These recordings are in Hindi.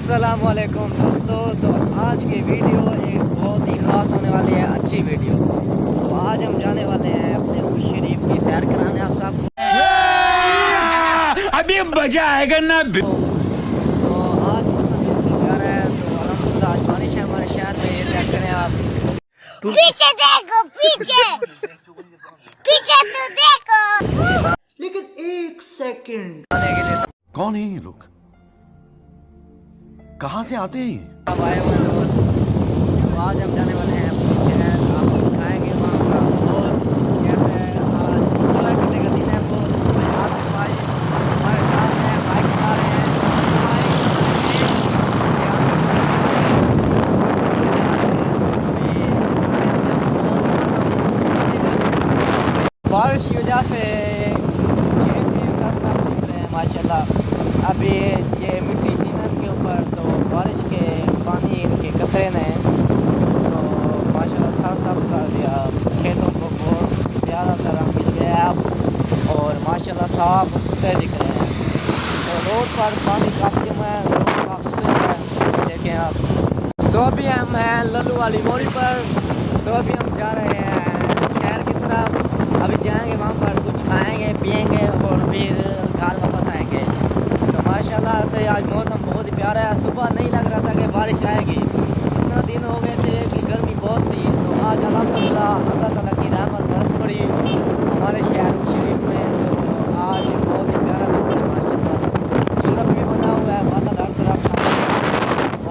अस्सलामुअलैकुम दोस्तों। तो आज की वीडियो एक बहुत ही ख़ास होने वाली है, अच्छी वीडियो। तो आज हम जाने वाले हैं अपने उर्स शरीफ की सैर कराने। आप सब अभी मजा आएगा ना। तो आज मौसम बिल्कुल प्यारा है। तो अल्हम्दुलिल्लाह आज बारिश है हमारे शहर में। ये चेक करें आप, पीछे देखो, पीछे पीछे तो देखो। लेकिन एक सेकंड आने के लिए कौन है ये लोग? कहाँ से आते हैं ये? अब आए हुए हैं दोस्त। तो आज हम जाने वाले हैं अपने शहर। आपको दिखाएंगे वहाँ का माहौल कैसे है। आज इंजॉय करने का दिन है। बहुत आज भाई हमारे साथ हैं, बाइक चला रहे हैं। बारिश की वजह से खेत भी साफ साफ दिख रहे हैं माशाल्लाह। अभी ये मिट्टी थी ना इनके ऊपर, तो बारिश के पानी इनके कतरे ने तो माशाल्लाह साफ साफ कर दिया खेतों को। बहुत प्यारा सा रंग मिल गया है अब, और माशाल्लाह साफ सुथरे दिख रहे हैं। तो रोड पर पानी काफ़ी जमा है, रोड काफ़ी सुथरे हैं, देखें आप। तो अभी हम हैं लल्लू वाली मोड़ी पर। तो अभी हम जा रहे हैं शहर की तरफ। अभी जाएंगे वहाँ पर, कुछ खाएंगे पिएंगे और फिर घर वापस आएंगे। तो माशाल्लाह से आज मौसम बहुत ही प्यारा है। सुबह नहीं लग रहा था कि बारिश आएगी, इतना दिन हो गए थे कि गर्मी बहुत थी। तो आज अल्हम्दुलिल्लाह अल्लाह ताला की रहमत बरस पड़ी हमारे शहर शरीफ में। तो आज बहुत ही प्यारा दिन है माशाल्लाह। सूरज भी बना हुआ है, बादल हर तरफ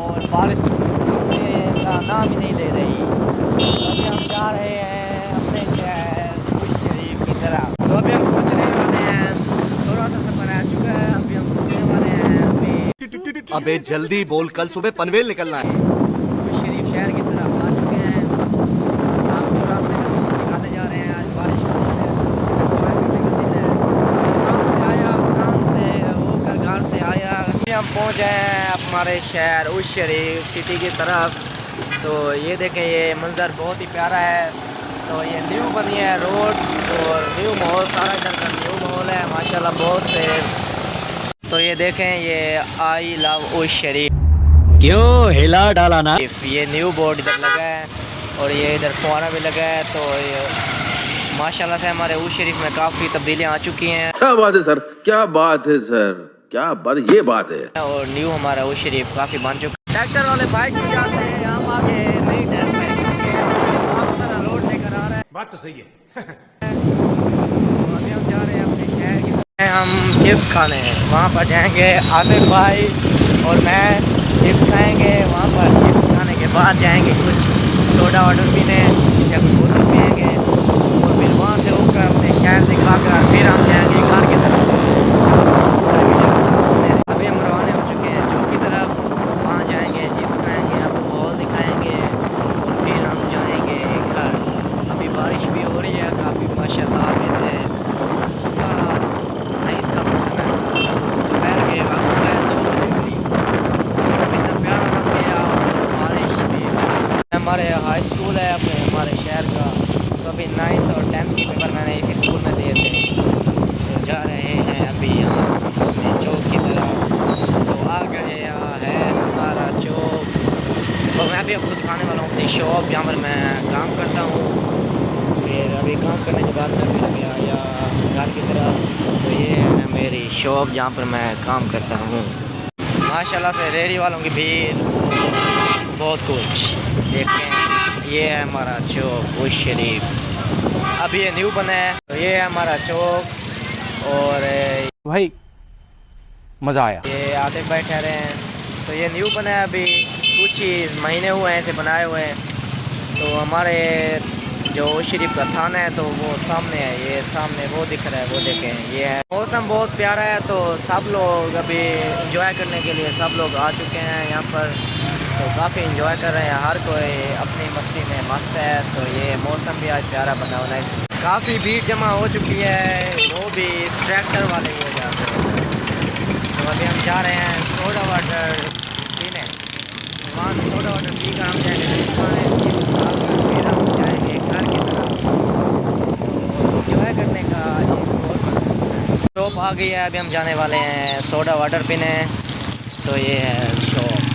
और बारिश रुकने का नाम ही नहीं ले रही। तो अभी हम जा रहे हैं अपने शहर उर्स शरीफ की तरफ। तो अभी हम पहुँचने वाले हैं, थोड़ा सा सफर आ चुका है। अभी हम पहुँचने वाले हैं अबे जल्दी बोल, कल सुबह पनवेल निकलना है। उर्स शरीफ शहर की तरफ आ चुके हैं। आपको रास्ते में बहुत दिखाते जा रहे हैं। आज बारिश का दिन है, एंजॉय करने का दिन है। काम से आया, काम से होकर घर से आया। अभी हम पहुँच गए हैं हमारे शहर उर्स शरीफ सिटी की तरफ। तो ये देखें, ये मंज़र बहुत ही प्यारा है। तो ये न्यू बनी है रोड और न्यू माहौल, सारा इधर का न्यू माहौल है माशाल्लाह बहुत से। तो ये देखें, ये आई लव उर्स शरीफ, क्यों हिला डाला ना। ये न्यू बोर्ड इधर लगा है और ये इधर फुहारा भी लगा है। तो ये माशाल्लाह से हमारे उर्स शरीफ में काफ़ी तब्दीलियाँ आ चुकी हैं। क्या बात है सर, क्या बात है सर, क्या बात, ये बात है। और न्यू हमारा उर्स शरीफ काफ़ी बन चुका है। ट्रैक्टर वाले बाइक की वजह से हम आगे नहीं ठहर में रोड लेकर आ रहे हैं। बात तो सही है। अभी हम जा रहे हैं अपने शहर की तरफ। हम चिप्स खाने हैं, वहाँ पर जाएंगे आतिफ भाई और मैं। चिप्स खाएंगे वहाँ पर, चिप्स खाने के बाद जाएंगे कुछ सोडा वाटर पीने या कुछ बोतल पिएंगे और फिर वहाँ से होकर अपने शहर दिखाकर फिर हम जाएंगे घर की तरफ। अभी हम रवाना हो चुके हैं चौक की तरफ। वहाँ जाएंगे, चिप्स खाएंगे, आपको माहौल दिखाएंगे और फिर हम जाएंगे घर। अभी बारिश भी हो रही है काफ़ी माशाल्लाह। अभी से सुबह नहीं था मौसम ऐसा, दोपहर के वक्त है 2 बजे करीब मौसम इतना प्यारा बन गया और बारिश भी। हमारे हाई स्कूल है अपने हमारे शहर का। तो अभी 9th और 10th के पेपर मैंने इसी स्कूल में दिए थे। तो जा रहे हैं अभी यहाँ अपने चौक की तरफ। तो आ गए, यहाँ है हमारा चौक। तो मैं भी आपको दिखाने वाला हूँ अपनी शॉप जहाँ पर मैं काम करता हूँ। फिर अभी काम करने के बाद मैं फिर अभी आया घर की तरफ। तो ये है मेरी शॉप जहाँ पर मैं काम करता हूँ। माशाल्लाह से रेहड़ी वालों की भीड़ बहुत कुछ देखें। ये है हमारा चौक उर्स शरीफ, अभी ये न्यू बना है। तो ये है हमारा चौक और भाई मजा आया। ये आतिफ भाई ठहरे हैं। तो ये न्यू बना है, अभी कुछ ही महीने हुए हैं इसे बनाए हुए हैं। तो हमारे जो उर्स शरीफ का थाना है तो वो सामने है, ये सामने वो दिख रहा है, वो देखें। ये है, मौसम बहुत प्यारा है। तो सब लोग अभी इंजॉय करने के लिए सब लोग आ चुके हैं यहाँ पर। तो काफ़ी इंजॉय कर रहे हैं, हर कोई अपनी मस्ती में मस्त है। तो ये मौसम भी आज प्यारा बना हुआ है। काफ़ी भीड़ जमा हो चुकी है, वो भी इस ट्रैक्टर वाले की वजह से। तो अभी हम जा रहे हैं सोडा वाटर पीने। वहाँ से सोडा वाटर पी कर हम जाएंगे फिर हम जाएंगे घर की तरफ। इंजॉय करने का एक और शॉप आ गई है। अभी हम जाने वाले हैं सोडा वाटर पीने। तो ये है शॉप।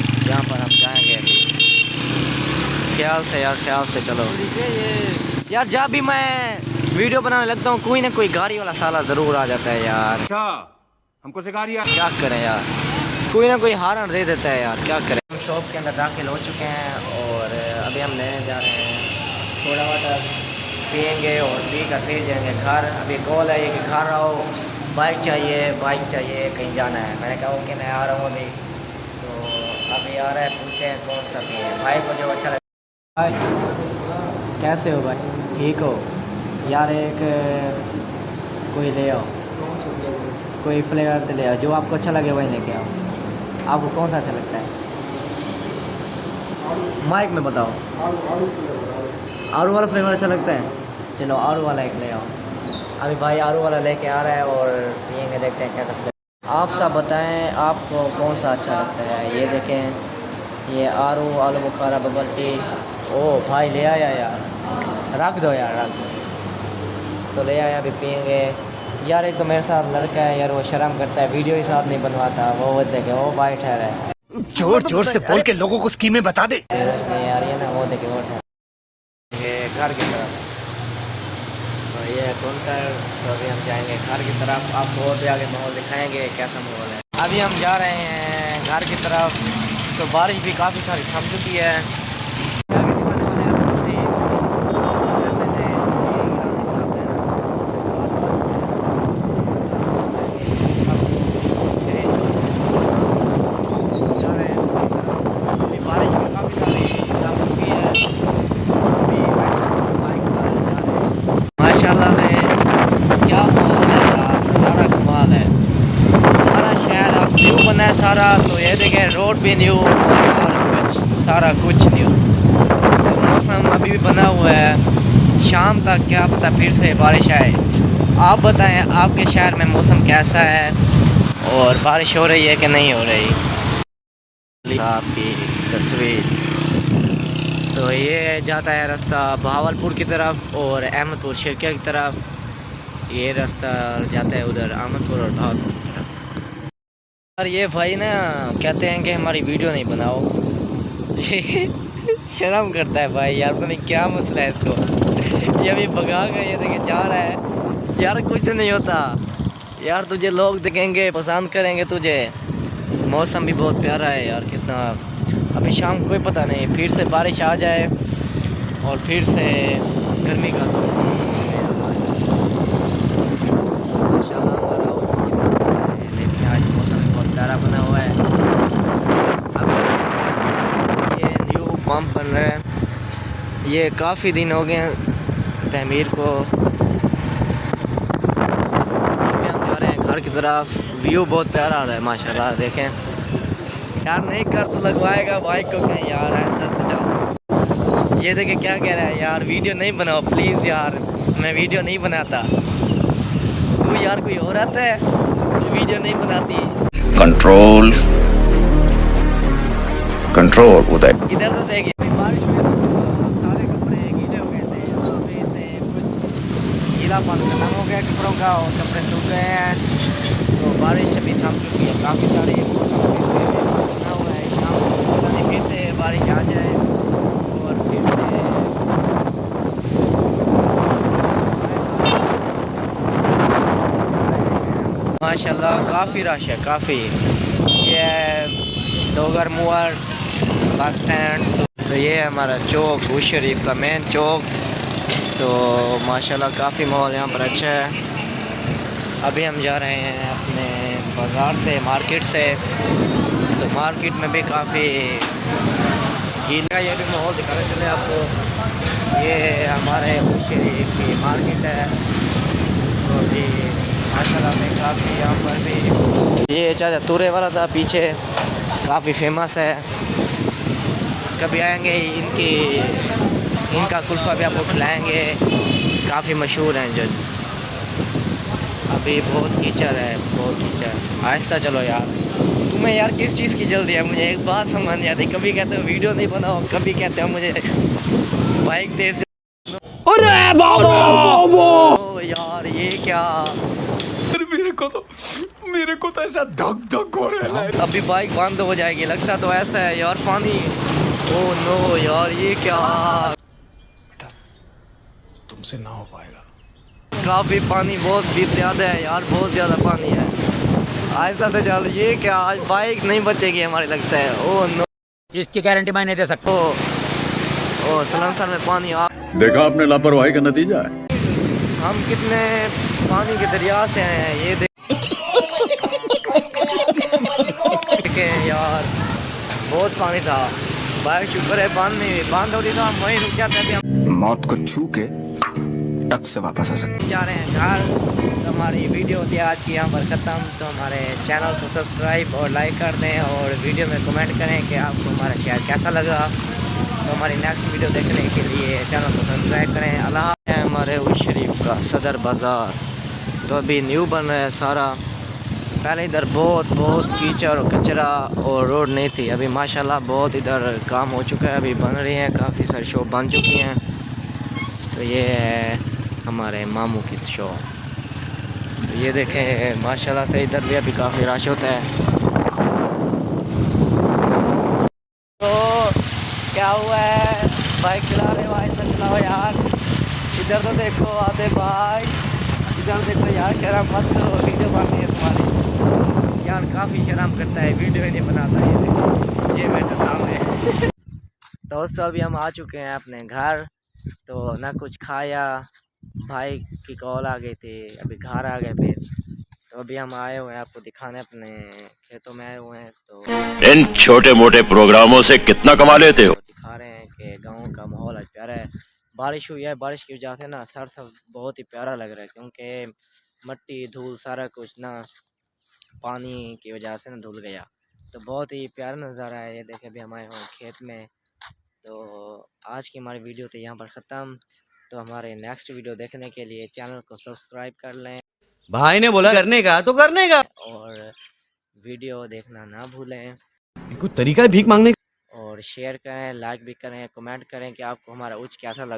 ख्याल से यार, ख्याल से चलो यार। जब भी मैं वीडियो बनाने लगता हूँ कोई ना कोई गाड़ी वाला साला ज़रूर आ जाता है यार। अच्छा हमको सिखा रही है। क्या करें यार, कोई ना कोई हारन दे देता है यार, क्या करें। हम शॉप के अंदर दाखिल हो चुके हैं और अभी हम लेने जा रहे हैं थोड़ा वाटर, पियेंगे और पी कर फिर जाएंगे घर। अभी कॉल है ये कि घर आओ, बाइक चाहिए कहीं जाना है। मैंने कहा ओके मैं आ रहा हूँ अभी। तो अभी आ रहा है, पूछते हैं कौन सा पिए भाई को जो अच्छा लगे। कैसे हो भाई, ठीक हो यार? एक कोई ले आओ, कोई फ्लेवर ले आओ, जो आपको अच्छा लगे वही लेके आओ। आपको कौन सा अच्छा लगता है? माइक में बताओ। आलू वाला फ्लेवर अच्छा लगता है? चलो आलू वाला एक ले आओ। अभी भाई आलू वाला लेके आ रहा है और पियेंगे, देखते हैं क्या करते हैं। आप सब बताएं आपको कौन सा अच्छा लगता है। ये देखें, ये आलू बुखारा बबल टी। ओ भाई ले आया यार, रख दो यार, रख दो। तो ले आया, अभी पियेंगे यार। एक तो मेरे साथ लड़का है यार, वो शर्म करता है, वीडियो ही साथ नहीं बनवाता। वो देखे वो भाई ठहरा है, जोर जोर से बोल के लोगों को स्कीमें बता दे। नहीं यार ये ना, वो देखे वो ठहरा ये घर की तरफ। तो ये काउंटर, तो अभी हम जाएंगे घर की तरफ। आपको और भी आगे माहौल दिखाएंगे कैसा माहौल है। अभी हम जा रहे हैं घर की तरफ। तो बारिश भी काफ़ी सारी थम चुकी है। माशाल्लाह से क्या माहौल है यार, सारा कमाल है। सारा शहर अब न्यू बना है सारा। तो ये देखें रोड भी न्यू और कुछ सारा कुछ न्यू। तो मौसम अभी भी बना हुआ है, शाम तक क्या पता फिर से बारिश आए। आप बताएं आपके शहर में मौसम कैसा है और बारिश हो रही है कि नहीं हो रही। आपकी तस्वीर। तो ये जाता है रास्ता बहावलपुर की तरफ और अहमदपुर शिरकिया की तरफ। ये रास्ता जाता है उधर अहमदपुर और बहावलपुर की तरफ। और ये भाई ना कहते हैं कि हमारी वीडियो नहीं बनाओ। शर्म करता है भाई यार, पता नहीं क्या मसला है इसको। ये अभी भगा कर ये देखे जा रहा है यार, कुछ नहीं होता यार। तुझे लोग देखेंगे, पसंद करेंगे तुझे। मौसम भी बहुत प्यारा है यार, कितना अभी शाम कोई पता नहीं, फिर से बारिश आ जाए और फिर से गर्मी का जोर। लेकिन आज मौसम बहुत प्यारा बना हुआ है। अब ये न्यू पंप बन रहा है, ये काफ़ी दिन हो गए तमीर को। अभी हम जा रहे हैं घर की तरफ। व्यू बहुत प्यारा आ रहा है माशाल्लाह, देखें यार। नहीं कर तो लगवाएगा बाइक को कहीं यार, ऐसा से जाओ। ये देखे क्या कह रहा है यार, वीडियो नहीं बनाओ प्लीज़ यार। मैं वीडियो नहीं बनाता। तू यार कोई और आता है, तू वीडियो नहीं बनाती। कंट्रोल कंट्रोल उदय। इधर तो देखिए बारिश में तो सारे कपड़े गीले हो गए थे। अभी से कुछ गीलापन खत्म हो गया कपड़ों का और कपड़े सूख गए हैं। तो बारिश अभी थम चुकी है काफ़ी सारी। फिर से बारिश आ जाए और फिर से माशाल्लाह काफ़ी रश है, काफ़ी। ये डोगर मुअर बस स्टैंड। तो ये है हमारा चौक, बुश शरीफ का मेन चौक। तो माशाल्लाह काफ़ी माहौल यहाँ पर अच्छा है। अभी हम जा रहे हैं अपने बाज़ार से, मार्केट से। तो मार्केट में भी काफ़ी गीला, ये भी माहौल दिखाने चले आपको। ये हमारे बुश शरीफ की मार्केट है। तो अभी माशाल्लाह में काफ़ी यहाँ पर भी ये चाचा तूरे वाला था पीछे, काफ़ी फेमस है। कभी आएंगे इनका कुल्फ़ा भी आपको खिलाएंगे, काफ़ी मशहूर हैं जो। अभी बहुत कीचड़ है, बहुत कीचड़। आहिस्ता चलो यार। तुम्हें यार किस चीज़ की जल्दी है? मुझे एक बात समझ नहीं आती। कभी कहते हो वीडियो नहीं बनाओ, कभी कहते हो मुझे बाइक दे से। अरे बाबा यार ये क्या, मेरे को तो ऐसा धक धक हो रहा है। अभी बाइक बंद हो जाएगी लगता तो ऐसा है यार। पानी ओह नो यार, ये क्या, तुमसे ना हो पाएगा। काफ़ी पानी बहुत भी ज़्यादा है यार, बहुत ज़्यादा पानी है। ऐसा तो चल, ये क्या आज बाइक नहीं बचेगी हमारी लगता है। ओह नो, इसकी गारंटी मैं नहीं दे सकता। ओह सलंसर में पानी आ, देखा आपने लापरवाही का नतीजा है। हम कितने पानी के दरिया से हैं, ये देखें यार, बहुत पानी था। बाइक शुक्र है बंद नहीं हुई, बंद होती तो हम वहीं रुक जाते। अभी हम मौत को छू के टक से वापस आ सकते। जा रहे हैं घर। तो हमारी वीडियो होती है आज की यहाँ पर ख़त्म। तो हमारे चैनल को सब्सक्राइब और लाइक कर दें और वीडियो में कमेंट करें कि आपको हमारा शेयर कैसा लगा। तो हमारी नेक्स्ट वीडियो देखने के लिए चैनल को सब्सक्राइब करें। अल्लाह है हमारे उस शरीफ का सदर बाज़ार। तो अभी न्यू बन रहा है सारा। पहले इधर बहुत कीचड़ और कचरा और रोड नहीं थी। अभी माशाल्लाह बहुत इधर काम हो चुका है, अभी बन रही हैं, काफ़ी सारी शॉप बन चुकी हैं। तो ये है हमारे मामू की शॉप। तो ये देखें माशाल्लाह से इधर भी अभी काफ़ी रश होता है। तो क्या हुआ है, बाइक चला रहे भाई, सब चलाओ यार। इधर तो देखो आते भाई, इधर देखो यार, शर्म मत करो, वीडियो बननी है तुम्हारी यार। काफ़ी शर्म करता है, वीडियो ही नहीं बनाता। ये देखो, ये बैठा सामने। दोस्तों अभी हम आ चुके हैं अपने घर। तो ना कुछ खाया, भाई की कॉल आ गई थी, अभी घर आ गए फिर। तो अभी हम आए हुए हैं आपको दिखाने, अपने खेतों में आए हुए हैं। तो इन छोटे मोटे प्रोग्रामों से कितना कमा लेते हो? दिखा रहे हैं कि गांव का माहौल आज प्यारा है। बारिश हुई है, बारिश की वजह से ना सर सब बहुत ही प्यारा लग रहा है, क्योंकि मट्टी धूल सारा कुछ ना पानी की वजह से ना धुल गया। तो बहुत ही प्यारा नज़ारा है। ये देखें अभी हम आए हुए हैं खेत में। तो आज की हमारी वीडियो तो यहाँ पर ख़त्म। तो हमारे नेक्स्ट वीडियो देखने के लिए चैनल को सब्सक्राइब कर लें। भाई ने बोला करने का तो करने का। और वीडियो देखना ना भूलें। कुछ तरीका है भीख मांगने का। और शेयर करें, लाइक भी करें, कमेंट करें कि आपको हमारा उच कैसा लगा।